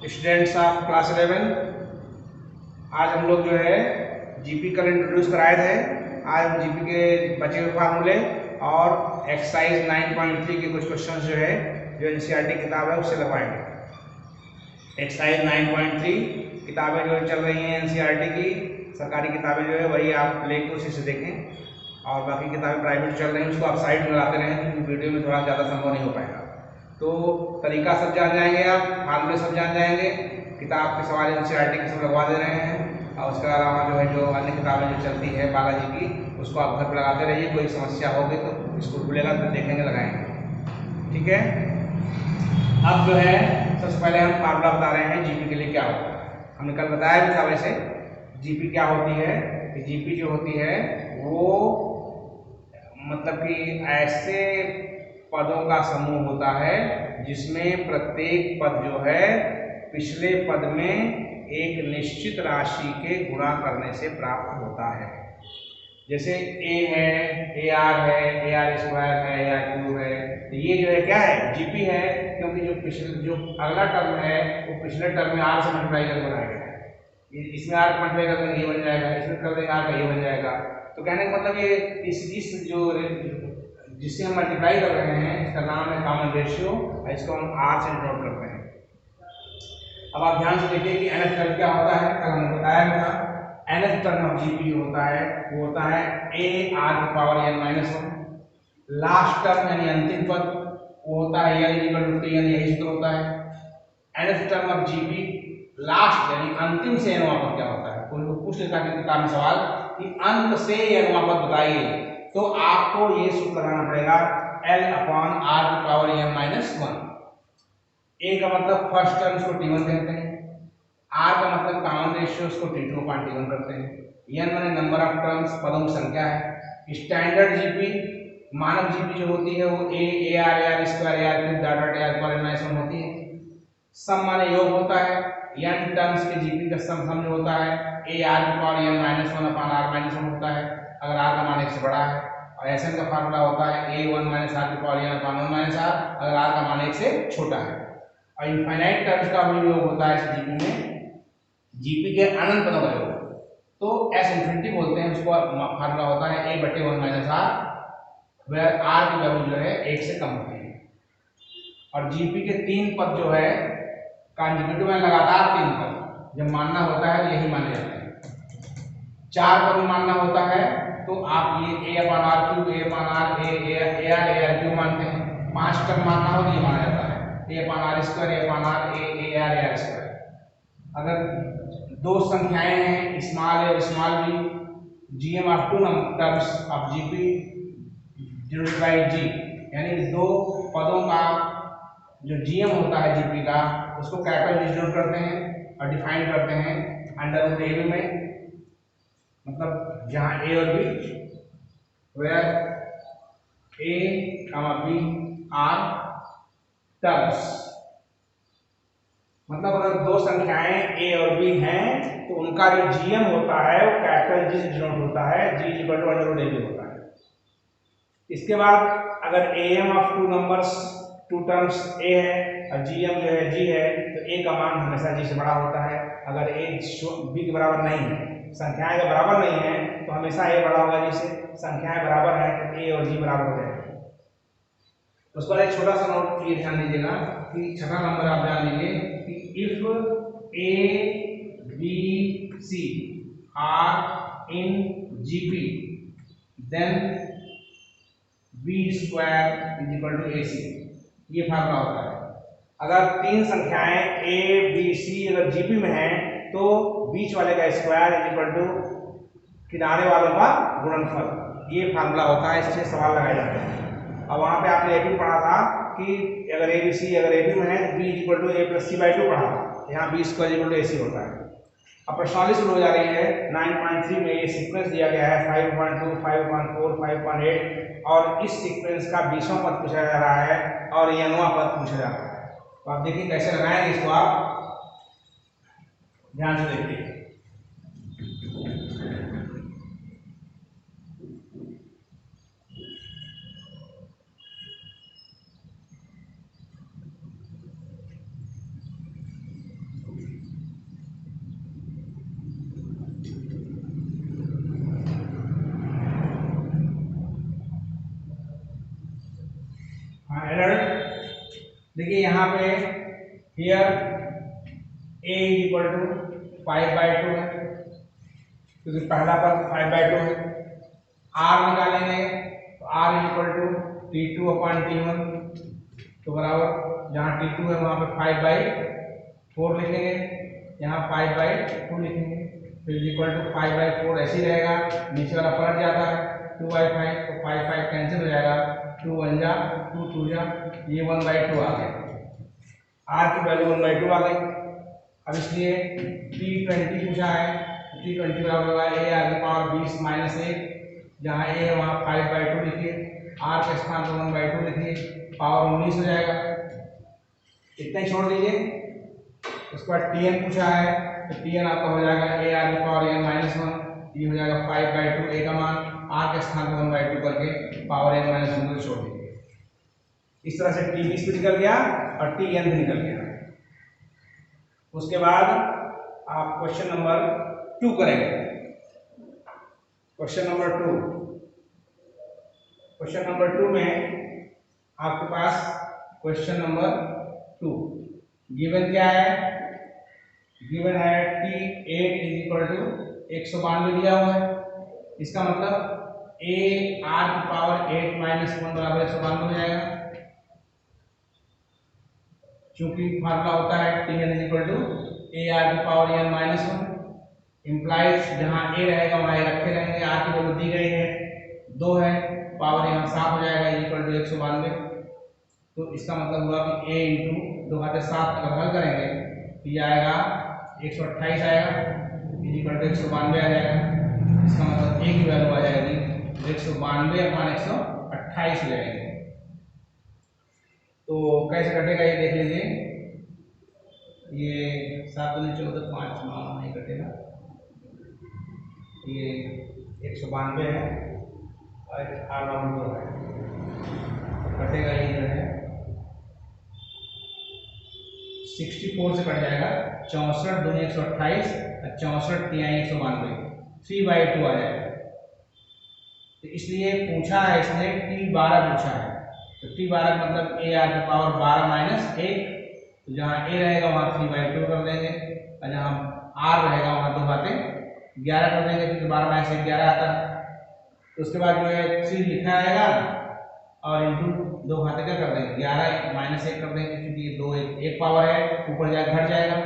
Students of class 11, आज हम लोग जो है जीपी कल इंट्रोड्यूस कराए थे। आज हम जीपी के बचे हुए फार्मूले और एक्सरसाइज 9.3 के कुछ क्वेश्चन जो है जो एनसीईआरटी किताब है उससे लगवाएंगे। एक्सरसाइज 9.3 किताबें जो चल रही हैं एनसीईआरटी की सरकारी किताबें जो है वही आप लेकर उसी से देखें, और बाकी किताबें प्राइवेट चल रही हैं उसको आप साइड में लगाते रहें क्योंकि वीडियो में थोड़ा ज़्यादा संभव नहीं हो पाएगा। तो तरीका सब जान जाएंगे, आप फार्मूले सब जान जाएंगे, किताब के सवाल एनसीईआरटी के सब लगवा दे रहे हैं, और उसके अलावा जो है जो अन्य किताबें जो चलती है बालाजी की उसको आप घर पर लगाते रहिए। कोई समस्या होगी तो स्कूल खुलेगा तो देखेंगे, लगाएंगे। ठीक है। अब जो है सबसे पहले हम फार्मूला बता रहे हैं जीपी के लिए क्या होता है। हमने कल बताया भी था वैसे जीपी क्या होती है कि जीपी जो होती है वो मतलब कि ऐसे पदों का समूह होता है जिसमें प्रत्येक पद जो है पिछले पद में एक निश्चित राशि के गुणा करने से प्राप्त होता है। जैसे ए है, ए आर है, ए आर स्क्वायर है, ए आर क्यूब है, तो ये जो है क्या है जीपी है, क्योंकि जो अगला टर्म है वो पिछले टर्म में आर से मल्टीप्लाई करके बनाया गया है। इसमें आर मल्टीप्लाई कर देंगे ये बन जाएगा, इसमें कर देंगे आर का ये बन जाएगा। तो कहने का मतलब ये इस जो जिससे हम मल्टीप्लाई कर रहे हैं इसका नाम है कॉमन रेशियो, और इसको हम आर से डिनोट करते हैं। अब आप ध्यान से देखिए कि nth टर्म क्या होता है, कल हमने बताया था nth टर्म ऑफ जीपी जो होता है वो होता है a r की पावर n-1। लास्ट टर्म यानी अंतिम पद वो होता है n equal to t n, यही सूत्र होता है। nth term of GP last यानी अंतिम से nवां पद क्या होता है, कोई को पूछ लेता है किताब में सवाल कि अंत से nवां पद बताइए, तो आपको ये सूत्र लगाना पड़ेगा l अपॉन r की पावर n-1। ए का मतलब फर्स्ट टर्म को t1 कहते हैं, आर का मतलब कॉमन रेशियो को t2 अपॉन t1 करते हैं, n माने नंबर ऑफ टर्म्स पदों की संख्या है। स्टैंडर्ड जीपी मानक जीपी जो होती है वो A R square A R cube dot A R power n-1 होती है। सम माने योग होता है, n टर्म्स के जीपी का सम जो होता है ए आर की पावर n-1 अपॉन r-1 होता है अगर r का मान 1 से बड़ा है, और Sn का फार्मूला होता है a1 माइनस r की power n upon 1 minus r अगर r का मान 1 से छोटा है। और इनफाइनाइट टर्म्स का भी योग होता है इस जीपी में, जीपी के अनंत पदों का योग तो एस इंफिनिटी बोलते हैं उसको। फार्मूला होता है a बटे 1 माइनस r, वेयर r की वैल्यू जो है 1 से कम होती है। और जीपी के 3 पद जो है कंसेक्यूटिव में लगातार 3 पद जब मानना होता है यही माने जाते हैं। 4 पद मानना होता है तो आप ये a upon r cube, a upon r, a r cube मानते हैं। 5 टर्म मानना हो तो ये माना जाता है a upon r square, a upon r, a r square. अगर दो संख्याएं हैं स्मॉल ए और small b, GM of two terms of GP denoted by G, यानी दो पदों का जो जीएम होता है जीपी का उसको कैपिटल जी डिनोट करते हैं और डिफाइन करते हैं अंडर रूट ए में, मतलब जहां ए और B where A B are terms, मतलब अगर दो संख्याएं a और b हैं तो उनका जो जीएम होता है वो कैपिटल जी से डिनोट होता है, g equal to under root A B होता है। इसके बाद अगर am of two numbers two terms a है और gm जो है g है तो a का मान हमेशा g से बड़ा होता है। अगर a b के बराबर नहीं है, संख्याएं अगर बराबर नहीं है तो हमेशा a बड़ा होगा g से, संख्याएं बराबर है तो a और g बराबर हो जाएंगे। उस पर एक छोटा सा नोट ये ध्यान दीजिएगा कि 6वां नंबर आप ध्यान दीजिए कि if a b c are in GP then b square is equal to ac, ये फार्मूला होता है। अगर तीन संख्याएं a b c अगर जीपी में हैं तो बीच वाले का स्क्वायर इज इक्वल टू किनारे वालों का गुणनफल, ये फार्मूला होता है, इससे सवाल लगाए जाते हैं। अब वहां पे आपने ए भी पढ़ा था कि अगर ए बी सी अगर ए बी में है तो B equal to A plus C by 2 पढ़ा था, यहाँ B square equal to A C होता है। अब प्रश्नावली शुरू हो जा रही है 9.3 में, ये सीक्वेंस दिया गया है 5.2, 5.4, 5.8 और इस सीक्वेंस का 20वां पद पूछा जा रहा है और ये 9वां पद पूछा जा रहा है। तो आप देखिए कैसे लगाएंगे इसको, आप ध्यान से देखिए। देखिए यहाँ पे here a is equal to 5/2 है, क्योंकि पहला पद 5/2 है। r निकालेंगे तो r is equal to T2/T1, तो बराबर जहाँ T2 है वहाँ पे 5/4 लिखेंगे, यहाँ 5/2 लिखेंगे, फिर इज इक्वल टू 5/4 ऐसे ही रहेगा, नीचे वाला पलट जाता है 2/5, तो 5 कैंसिल हो जाएगा, 2 1 जा 2 2 जा, ये 1/2 आ गया, r की वैल्यू 1/2 आ गई। अब इसलिए T20 पूछा है, T20 बराबर होगा a⁻20 - 1, जहाँ a है वहाँ 5/2 लिखिए, r के स्थान पर 1/2 लिखिए, पावर 19 हो जाएगा, इतना ही छोड़ दीजिए। उसके बाद Tn पूछा है, तो Tn आपका हो जाएगा a⁻n-1, ये हो जाएगा 5/2 a का मान, r के स्थान पर 1/2 करके पावर n-1 को छोड़ दीजिए। इस तरह से T20 भी निकल गया और Tn भी निकल गया। उसके बाद आप क्वेश्चन नंबर 2 करेंगे। क्वेश्चन नंबर 2 में आपके पास क्वेश्चन नंबर 2 गिवन क्या है, गिवन है T8 इज इक्वल टू 192 दिया हुआ है। इसका मतलब a⁻8 - 1 बराबर 192 हो जाएगा, चूंकि फार्मूला होता है Tn is equal to a⁻n-1, implies जहां a रहेगा वहां a रखे रहेंगे, r की वैल्यू दी गई है 2 है, पावर यहाँ 7 हो जाएगा इक्वल टू 192। तो इसका मतलब हुआ कि a इंटू 2 घाते 7 अगर हल करेंगे तो ये आएगा 128 आएगा, इक्वल टू 192 आ जाएगा। इसका मतलब a की वैल्यू आ जाएगी 192/128 हो जाएगी। तो कैसे कटेगा ये देख लीजिए, ये 7 दूनी 14 5 9 नहीं कटेगा, ये 192 है और 8/2 है, कटेगा ये जो है 64 से कट जाएगा, 64 दूनी 128 और 64 तिहाई 192, 3/2 आ जाएगा। तो इसलिए पूछा है इसने T12 पूछा है, तो T12 मतलब a⁻12 - 1, तो जहाँ a रहेगा वहाँ 3/2 कर देंगे और जहाँ r रहेगा वहाँ 2 घाते 11 कर देंगे, क्योंकि 12 - 1 11 आता है। तो उसके बाद जो है 3 लिखा आएगा और इंटू 2 घाते क्या कर देंगे 11 - 1 कर देंगे, क्योंकि ये 2 एक पावर है, ऊपर जाकर घट जाएगा,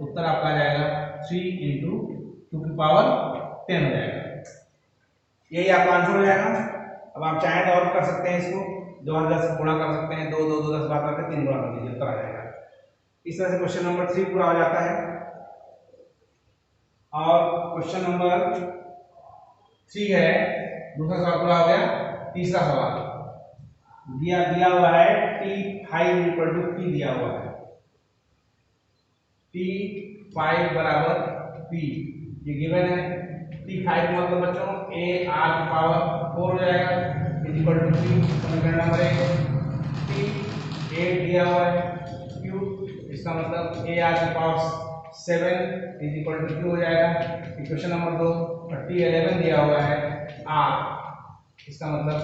उत्तर आपका आ जाएगा 3 × 2⁻10 हो जाएगा। यही आपका आंसर हो जाएगा। अब आप चाहें तो और कर सकते हैं, इसको 2 10 गुणा कर सकते हैं, 2 2 2 10 बार करके 3 गुणा कर दीजिए, उत्तर आ जाएगा। इस तरह से क्वेश्चन नंबर 3 पूरा हो जाता है। और क्वेश्चन नंबर 3 है, दूसरा सवाल पूरा हो गया। तीसरा सवाल दिया हुआ है T5 = P दिया हुआ है, T5 = P, ये गिवन है। T5 मतलब बच्चों a⁻4 हो जाएगा इक्वल टू P, समीकरण नंबर 1। T8 दिया हुआ है Q, इसका मतलब a⁻7 इक्वल टू Q हो जाएगा, इक्वेशन नंबर 2। और T11 दिया हुआ है R, इसका मतलब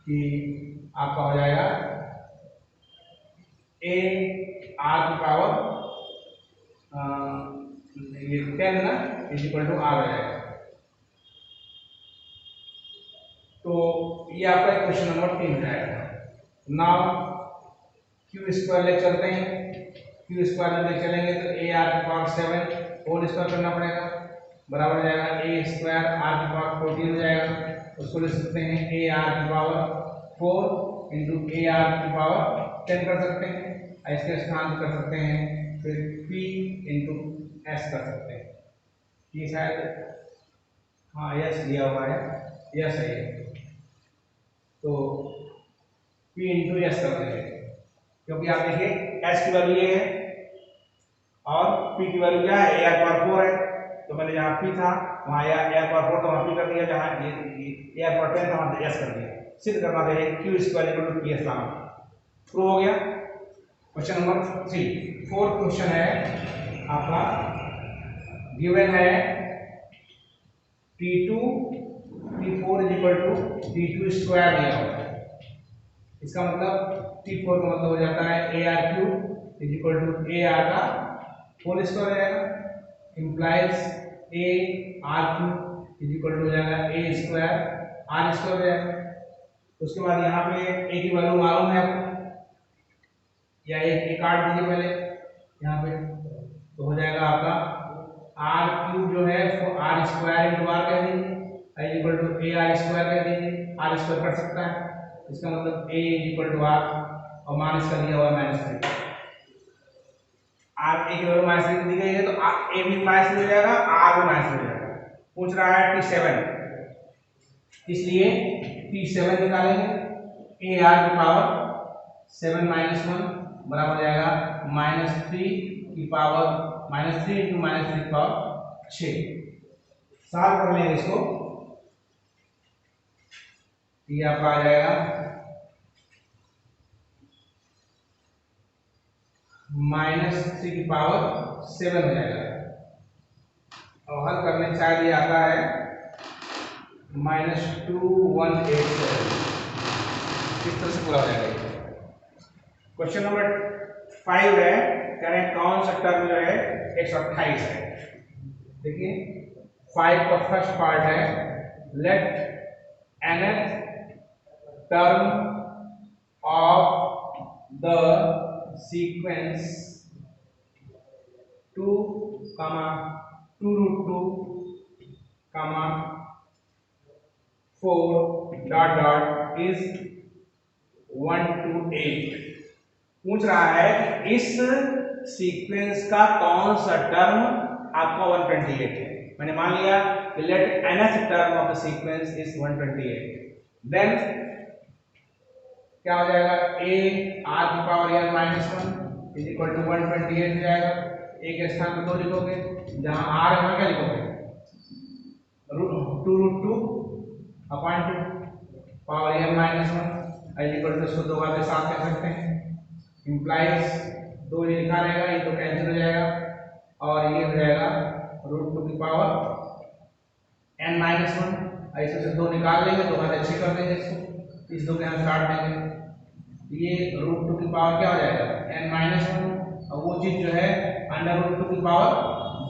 कि आपका हो जाएगा a⁻10 ना इक्वल टू R हो जाएगा। तो ये आपका क्वेश्चन नंबर 3 जाएगा। नाउ Q² ले चलते हैं, Q² ले चलेंगे तो a⁻7 होल स्क्वायर करना पड़ेगा, बराबर हो जाएगा a² R⁻14 हो जाएगा। उसको ले सकते हैं a⁻4 × a⁻10 कर सकते हैं, इसके स्थान कर सकते हैं, फिर P × S कर सकते हैं। ये शायद हाँ यस दिया हुआ है, यस है ये, तो P × S कर देंगे, क्योंकि आप देखिए S की वैल्यू ये है और P की वैल्यू क्या है a⁻4 है, तो मैंने जहाँ P था वहाँ a⁻4 तो वहाँ P कर दिया, जहाँ ये a⁻10 था वहाँ S कर दिया। सिद्ध करना चाहिए Q² = PS लाना, प्रूव हो गया। क्वेश्चन नंबर 3 फोर्थ क्वेश्चन है आपका, गिवन है T4 = T2² दिया हुआ है। इसका मतलब T4 का मतलब हो जाता है AR³ is equal to AR का होल स्क्वायर हो जाएगा, implies AR³ is equal to हो जाएगा A स्क्वायर R स्क्वायर हो जाएगा। उसके बाद यहाँ पे A की वैल्यू मालूम है आपको, या एक काट दीजिए पहले यहाँ पे, तो हो जाएगा आपका R³ जो है उसको R स्क्वायर इंटू R कह दीजिए, is equal to AR square कह दीजिए, R स्क्वायर कर सकता है, इसका मतलब A is equal to R और मान इसका दिया हुआ -3। R A की वैल्यू -3 दी गई है तो A भी -3 हो जाएगा, R भी -3 हो जाएगा। पूछ रहा है T7, इसलिए T7 निकालेंगे, AR की पावर 7 - 1 बराबर हो जाएगा -3 की पावर -3 इंटू -3 की पावर 6। सॉल्व कर लेंगे इसको, ये आपका आ जाएगा -3 की पावर 7 हो जाएगा, और हल करने शायद ये आता है -2187। इस तरह से पूरा हो जाएगा। क्वेश्चन नंबर 5 है, कह रहे हैं कौन सा टर्म जो है 128 है। देखिए 5 का फर्स्ट पार्ट है, late nth term of the sequence 2, 2√2, 4 ... is 1 to 8। पूछ रहा है कि इस सीक्वेंस का कौन सा टर्म आपका 128 है। मैंने मान लिया कि let nth term of the sequence is 128, then क्या हो जाएगा, A R की power n -1 is equal to 128 हो जाएगा। A के स्थान पर 2 लिखोगे, जहां R है वहां क्या लिखोगे, 2√2 upon 2 power n -1 is equal to, इसको 2 बार के साथ कह सकते हैं, इम्प्लाइज 2 ये लिखा रहेगा, ये तो कैंसिल हो जाएगा, और ये हो जाएगा √2 की पावर n -1, ऐसे से 2 निकाल लेंगे, 2 बार अच्छी कर देंगे इसको, इस 2 के हम काट देंगे, ये √2 की पावर क्या हो जाएगा n -1, और वो चीज जो है √2 की पावर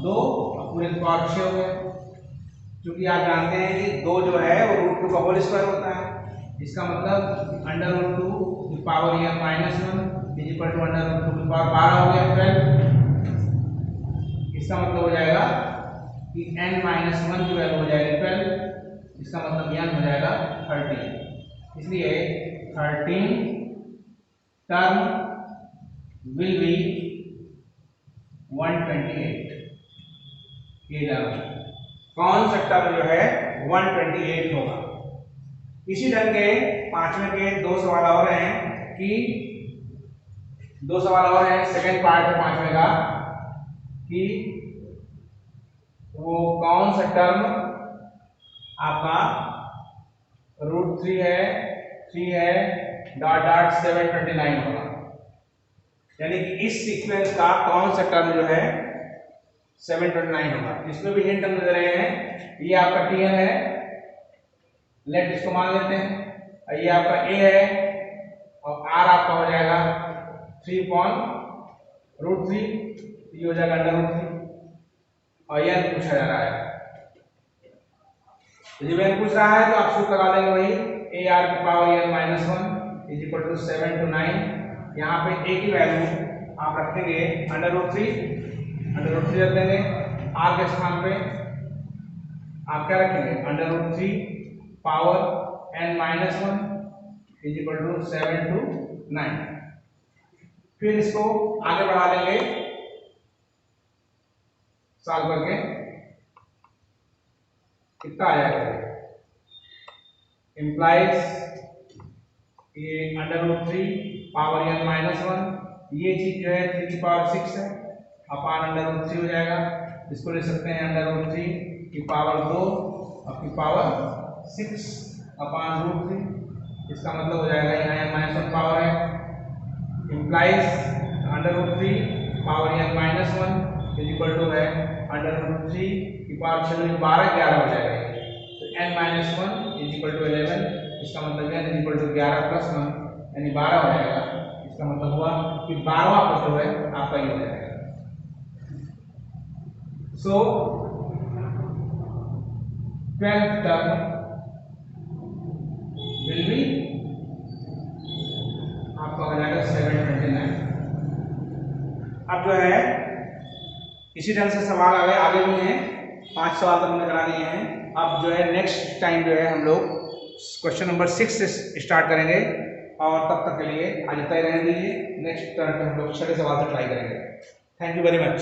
2 और पूरे की पावर 6 हो गया। क्योंकि आप जानते हैं कि 2 जो है वो √2 का होल स्क्वायर होता है, इसका मतलब √2 की power n -1 is equal to √2 की पावर 12 हो गया 12। इसका मतलब हो जाएगा कि n -1 की वैल्यू हो जाएगी 12, इसका मतलब n हो जाएगा 13। इसलिए 13 टर्म विल बी 128। ये जाना कौन सा टर्म जो है 128 होगा। इसी ढंग के 5वें के 2 सवाल और हैं कि 2 सवाल और हैं, सेकंड पार्ट है 5वें का, कि वो कौन सा टर्म आपका √3 है, 3 है, ... 729 होगा। यानी कि इस सीक्वेंस का कौन सा टर्म जो है 729 होगा। इसमें भी हिंट हम दे रहे हैं, ये आपका Tn है, लेट इसको मान लेते हैं, ये आपका A है, और R आपका हो जाएगा 3/√3, ये हो जाएगा √3, और यह पूछा जा रहा है। तो जब यह पूछ रहा है तो आप सूत्र लगा लेंगे वही, AR की power n -1 is equal to 7 to 9। यहाँ पे A की वैल्यू आप रखेंगे √3 रख देंगे, R के स्थान पे आप क्या रखेंगे, √3 power n -1 is equal to 7 to 9। फिर इसको आगे बढ़ा लेंगे सॉल्व करके, कितना आ जाएगा, इम्प्लाइज ये √3 पावर n -1, ये चीज जो है 3 की पावर 6 है, अपान √3 हो जाएगा, इसको ले सकते हैं √3 की पावर 2 और की पावर 6 अपान √3, इसका मतलब हो जाएगा यहाँ n -1 पावर है, implies √3 power n -1 is equal to है √3 की पावर 6 12 11 हो जाएगा, तो n -1 इज इक्वल टू 11, इसका मतलब n इज इक्वल टू 11 + 1 यानी 12 हो जाएगा। इसका मतलब हुआ कि 12वां प्रश्न जो है आपका ये हो जाएगा। सो 12th टर्म विल बी आपका हो जाएगा 729। अब जो है इसी ढंग से सवाल आगे भी हैं, 5 सवाल तक हमने करा दिए हैं। अब जो है नेक्स्ट टाइम जो है हम लोग क्वेश्चन नंबर 6 से स्टार्ट करेंगे और तब तक के लिए आज तय रहने दीजिए। नेक्स्ट टर्न पे हम लोग 6 सवाल से ट्राई करेंगे। Thank you very much.